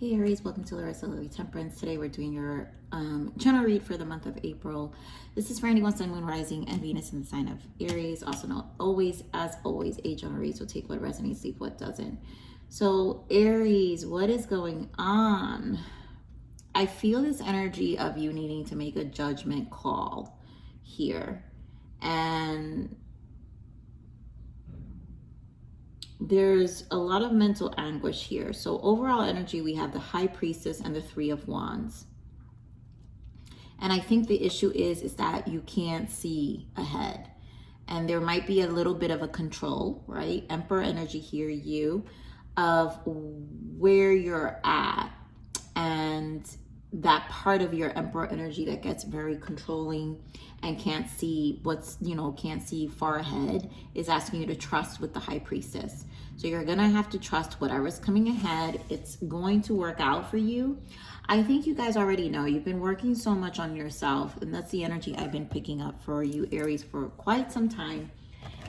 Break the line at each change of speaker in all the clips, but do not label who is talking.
Hey Aries, welcome to Ariestarot Temperance. Today we're doing your general read for the month of April. This is for anyone Sun, Moon, Rising, and Venus in the sign of Aries. Also known always, as always, a general read, so take what resonates, leave what doesn't. So Aries, what is going on? I feel this energy of you needing to make a judgment call here. And there's a lot of mental anguish here. So overall energy, we have the High Priestess and the Three of Wands. And I think the issue is that you can't see ahead. And there might be a little bit of a control, right? Emperor energy here, you, of where you're at. And that part of your Emperor energy that gets very controlling and can't see what's, can't see far ahead is asking you to trust with the High Priestess. So you're gonna have to trust whatever's coming ahead. It's going to work out for you. I think you guys already know you've been working so much on yourself, and that's the energy I've been picking up for you, Aries, for quite some time,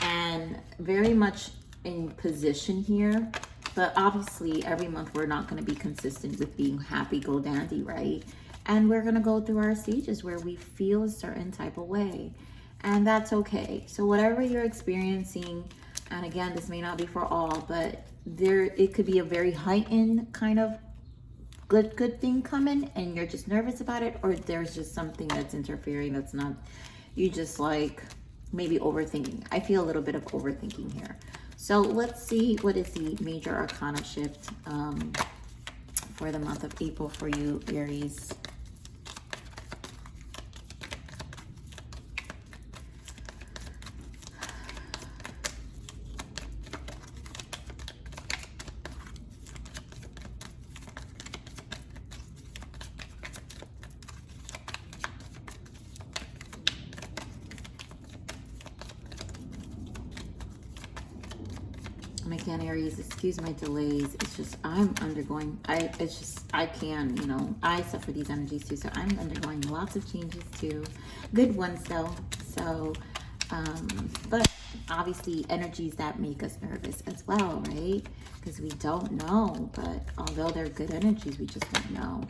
and very much in position here. But obviously every month we're not going to be consistent with being happy go dandy, right? And we're going to go through our stages where we feel a certain type of way, and that's okay. So whatever you're experiencing, and again, this may not be for all, but it could be a very heightened kind of good thing coming and you're just nervous about it, or there's just something that's interfering that's not, you just like maybe overthinking. I feel a little bit of overthinking here. So let's see, what is the major arcana shift for the month of April for you, Aries? And again, Aries, excuse my delays. It's just I'm undergoing. I suffer these energies too. So I'm undergoing lots of changes too, good ones though. So, but obviously energies that make us nervous as well, right? Because we don't know. But although they're good energies, we just don't know.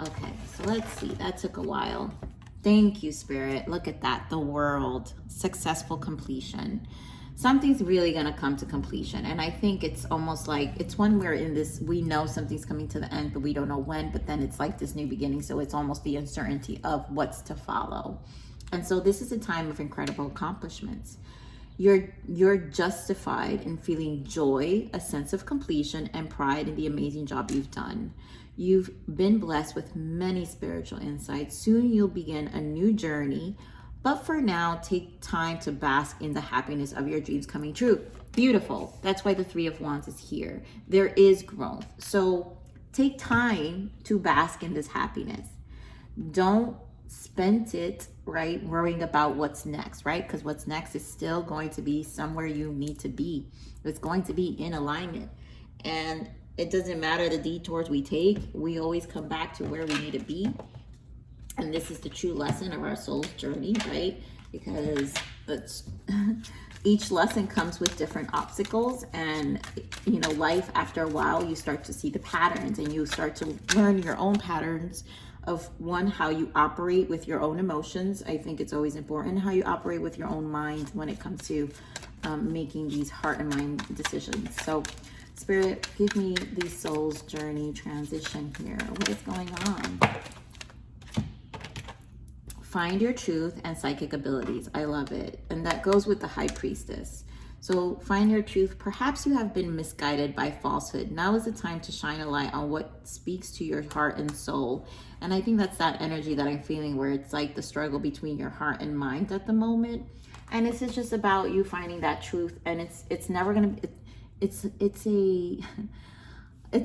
Okay, so let's see. That took a while. Thank you, Spirit. Look at that. The World. Successful completion. Something's really going to come to completion. And I think it's almost like it's when we're in this, we know something's coming to the end, but we don't know when, but then it's like this new beginning. So it's almost the uncertainty of what's to follow. And so this is a time of incredible accomplishments. You're justified in feeling joy, a sense of completion, and pride in the amazing job you've done. You've been blessed with many spiritual insights. Soon you'll begin a new journey. But for now, take time to bask in the happiness of your dreams coming true. Beautiful. That's why the Three of Wands is here. There is growth. So take time to bask in this happiness. Don't spend it, right, worrying about what's next, right? Because what's next is still going to be somewhere you need to be. It's going to be in alignment. And it doesn't matter the detours we take. We always come back to where we need to be. And this is the true lesson of our soul's journey, right? Because each lesson comes with different obstacles, and life, after a while, you start to see the patterns, and you start to learn your own patterns of how you operate with your own emotions. I think it's always important how you operate with your own mind when it comes to making these heart and mind decisions. So Spirit, give me the soul's journey transition here. What is going on? Find your truth and psychic abilities. I love it. And that goes with the High Priestess. So find your truth. Perhaps you have been misguided by falsehood. Now is the time to shine a light on what speaks to your heart and soul. And I think that's that energy that I'm feeling, where it's like the struggle between your heart and mind at the moment. And it's just about you finding that truth. And it's never going to, this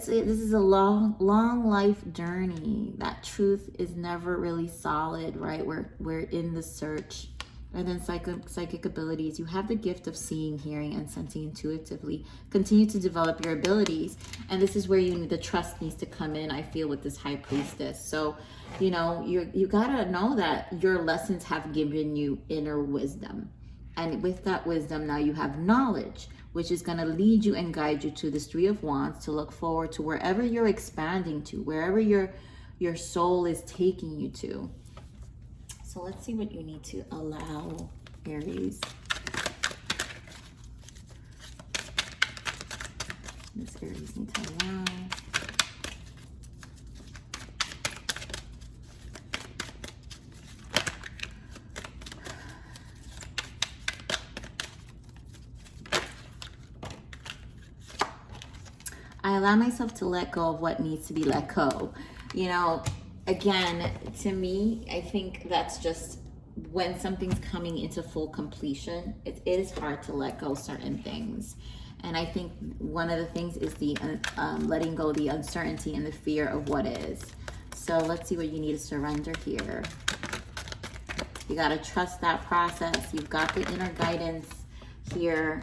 is a long life journey. That truth is never really solid, right? We're in the search. And then psychic abilities. You have the gift of seeing, hearing, and sensing intuitively. Continue to develop your abilities. And this is where the trust needs to come in, I feel, with this High Priestess. So, you gotta know that your lessons have given you inner wisdom. And with that wisdom, now you have knowledge, which is going to lead you and guide you to this Three of Wands, to look forward to wherever you're expanding to, wherever your soul is taking you to. So let's see what you need to allow, Aries. This Aries needs to allow. I allow myself to let go of what needs to be let go. You know, again, to me, I think that's just when something's coming into full completion, it is hard to let go certain things. And I think one of the things is the letting go the uncertainty and the fear of what is. So let's see what you need to surrender here. You got to trust that process. You've got the inner guidance here.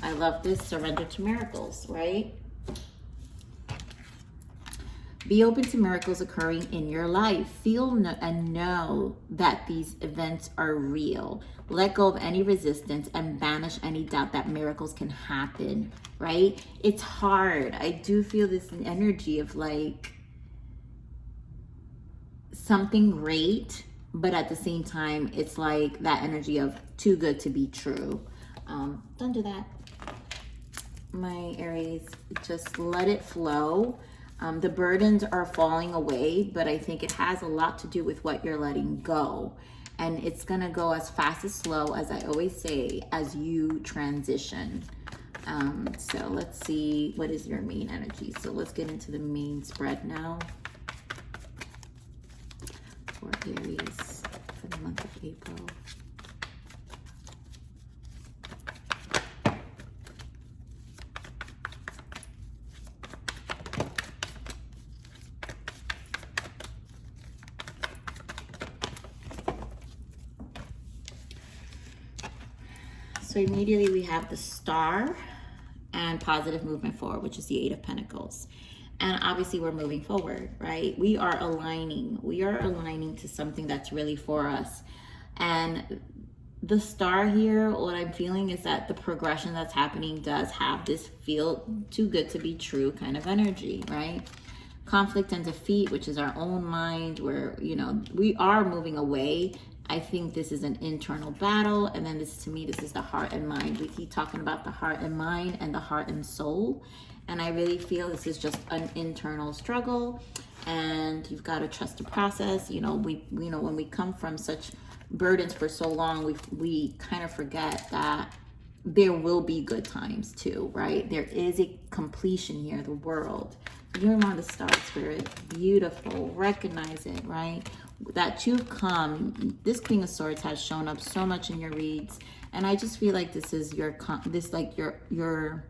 I love this, surrender to miracles, right? Be open to miracles occurring in your life. Feel and know that these events are real. Let go of any resistance and banish any doubt that miracles can happen, right? It's hard. I do feel this energy of like something great, but at the same time, it's like that energy of too good to be true. Don't do that, my Aries. Just let it flow. The burdens are falling away, but I think it has a lot to do with what you're letting go. And it's going to go as fast as slow, as I always say, as you transition. So let's see, what is your main energy? So let's get into the main spread now for Aries for the month of April. So immediately we have the Star and positive movement forward, which is the Eight of Pentacles. And obviously we're moving forward, right? We are aligning. We are aligning to something that's really for us. And the Star here, what I'm feeling is that the progression that's happening does have this feel too good to be true kind of energy, right? Conflict and defeat, which is our own mind, where, you know, we are moving away. I think this is an internal battle. And then this, to me, this is the heart and mind. We keep talking about the heart and mind and the heart and soul. And I really feel this is just an internal struggle. And you've got to trust the process. You know, when we come from such burdens for so long, we kind of forget that there will be good times too, right? There is a completion here, the world. You're on the Star Spirit. Beautiful. Recognize it, right? That you've come. This Queen of Swords has shown up so much in your reads, and I just feel like this is your you're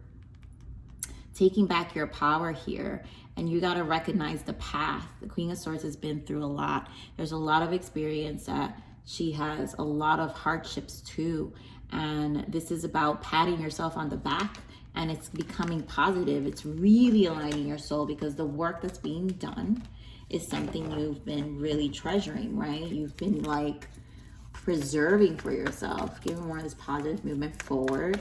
taking back your power here, and you got to recognize the path. The Queen of Swords has been through a lot. There's a lot of experience that she has, a lot of hardships too, and this is about patting yourself on the back, and it's becoming positive. It's really aligning your soul, because the work that's being done is something you've been really treasuring, right? You've been like preserving for yourself. Give more of this positive movement forward.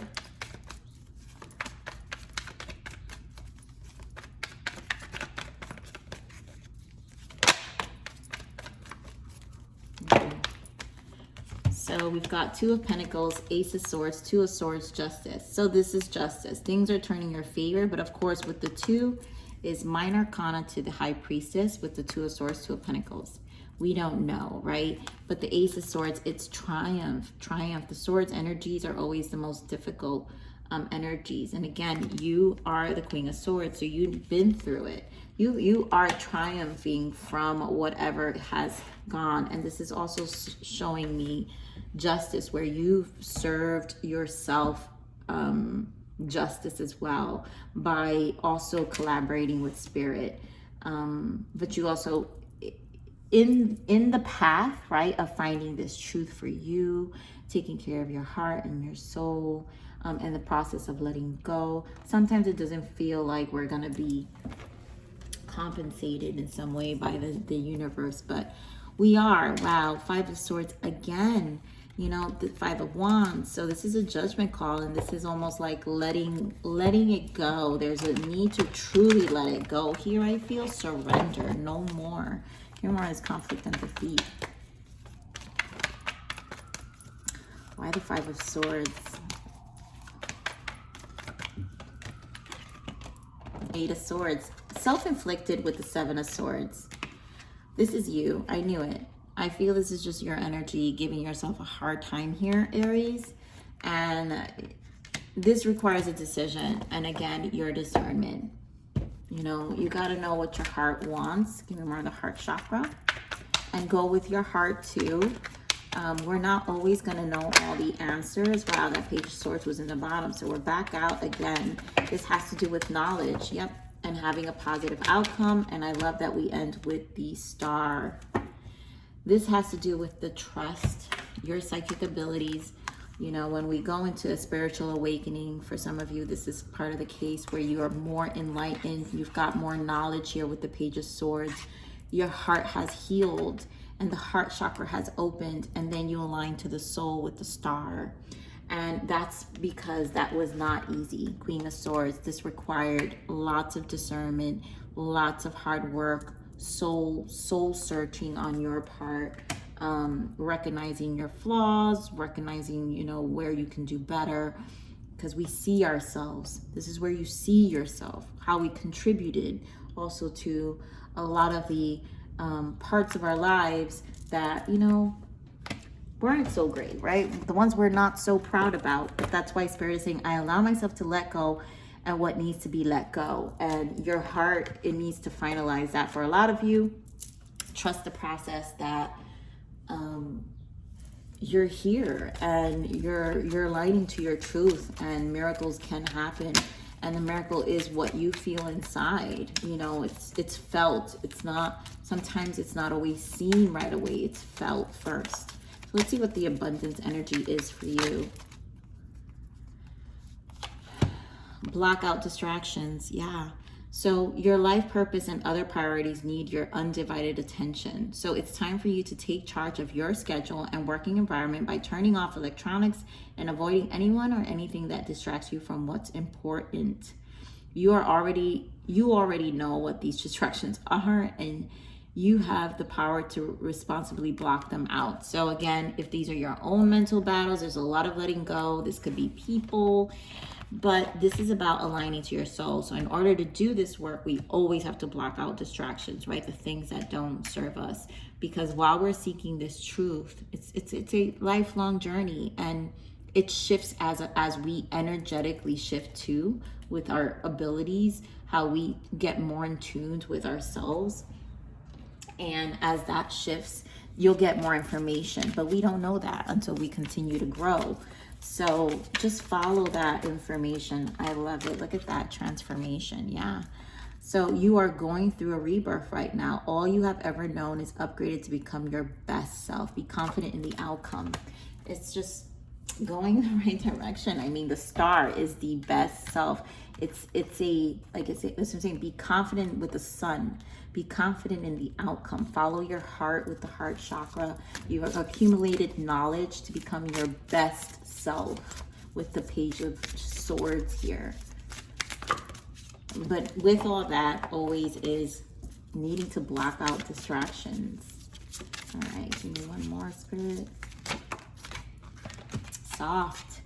Okay. So we've got Two of Pentacles, Ace of Swords, Two of Swords, Justice. So this is justice. Things are turning your favor, but of course with the two is minor arcana to the High Priestess, with the Two of Swords, Two of Pentacles. We don't know, right? But the Ace of Swords, it's triumph. The Swords energies are always the most difficult energies. And again, you are the Queen of Swords, so you've been through it. You are triumphing from whatever has gone. And this is also showing me justice, where you've served yourself justice as well, by also collaborating with Spirit. But you also in the path, right, of finding this truth for you, taking care of your heart and your soul, and the process of letting go. Sometimes it doesn't feel like we're gonna be compensated in some way by the universe, but we are. Wow, Five of Swords again. You know, the Five of Wands. So this is a judgment call, and this is almost like letting it go. There's a need to truly let it go. Here I feel surrender, no more. Here more is conflict and defeat. Why the Five of Swords? Eight of Swords. Self-inflicted with the Seven of Swords. This is you. I knew it. I feel this is just your energy giving yourself a hard time here, Aries. And this requires a decision. And again, your discernment. You know, you got to know what your heart wants. Give me more of the heart chakra. And go with your heart too. We're not always going to know all the answers. Wow, that Page of Swords was in the bottom. So we're back out again. This has to do with knowledge. Yep. And having a positive outcome. And I love that we end with the Star. This has to do with the trust, your psychic abilities. You know, when we go into a spiritual awakening, for some of you, this is part of the case where you are more enlightened. You've got more knowledge here with the Page of Swords. Your heart has healed and the heart chakra has opened, and then you align to the soul with the Star. And that's because that was not easy. Queen of Swords, this required lots of discernment, lots of hard work, soul searching on your part, recognizing your flaws, recognizing, you know, where you can do better, because we see ourselves. This is where you see yourself, how we contributed also to a lot of the parts of our lives that, you know, weren't so great, right? The ones we're not so proud about. But that's why Spirit is saying, I allow myself to let go and what needs to be let go. And your heart, it needs to finalize that. For a lot of you, trust the process that you're here and you're aligning to your truth, and miracles can happen. And the miracle is what you feel inside. You know, it's felt. It's not, sometimes it's not always seen right away. It's felt first. So let's see what the abundance energy is for you. Block out distractions. Yeah. So your life purpose and other priorities need your undivided attention. So it's time for you to take charge of your schedule and working environment by turning off electronics and avoiding anyone or anything that distracts you from what's important. You already know what these distractions are, and you have the power to responsibly block them out. So again, if these are your own mental battles, there's a lot of letting go. This could be people, but this is about aligning to your soul. So in order to do this work, we always have to block out distractions, right? The things that don't serve us. Because while we're seeking this truth, it's a lifelong journey, and it shifts as we energetically shift too with our abilities, how we get more in tune with ourselves. And as that shifts, you'll get more information, but we don't know that until we continue to grow. So just follow that information. I love it. Look at that transformation. Yeah. So you are going through a rebirth right now. All you have ever known is upgraded to become your best self. Be confident in the outcome. It's just going in the right direction. I mean, the Star is the best self. It's a, like I say, that's what I'm saying. Be confident with the sun. Be confident in the outcome. Follow your heart with the heart chakra. You've accumulated knowledge to become your best self with the Page of Swords here. But with all that, always is needing to block out distractions. All right, give me one more, Spirit. Soft.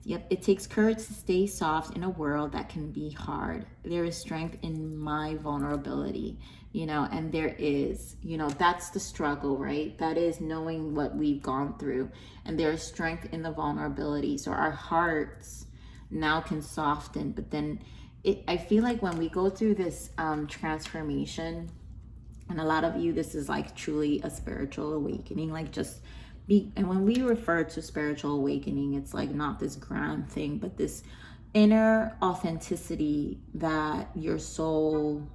Yep, it takes courage to stay soft in a world that can be hard. There is strength in my vulnerability, you know, and there is, you know, that's the struggle, right? That is knowing what we've gone through, and there is strength in the vulnerability. So our hearts now can soften, but then I feel like when we go through this transformation, and a lot of you, this is like truly a spiritual awakening, like just and when we refer to spiritual awakening, it's like not this grand thing, but this inner authenticity that your soul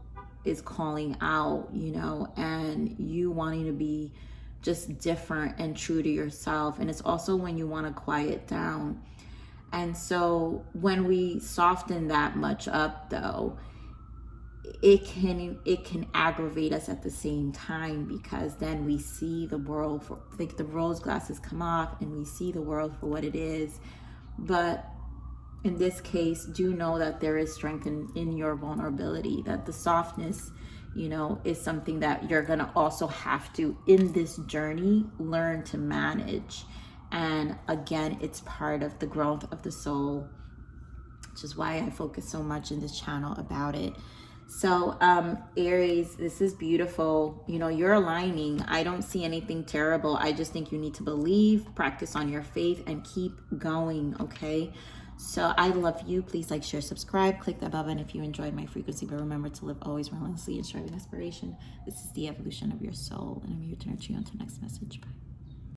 is calling out, you know, and you wanting to be just different and true to yourself. And it's also when you want to quiet down. And so when we soften that much up, though, it can aggravate us at the same time, because then we see the world for, like, the rose glasses come off and we see the world for what it is. But in this case, do know that there is strength in your vulnerability, that the softness, you know, is something that you're gonna also have to, in this journey, learn to manage. And again, it's part of the growth of the soul, which is why I focus so much in this channel about it. So Aries, this is beautiful. You know, you're aligning. I don't see anything terrible. I just think you need to believe, practice on your faith, and keep going, okay? So I love you. Please like, share, subscribe, click that bell button if you enjoyed my frequency. But remember to live always relentlessly in striving aspiration. This is the evolution of your soul, and I'm here to nurture you until next message. Bye.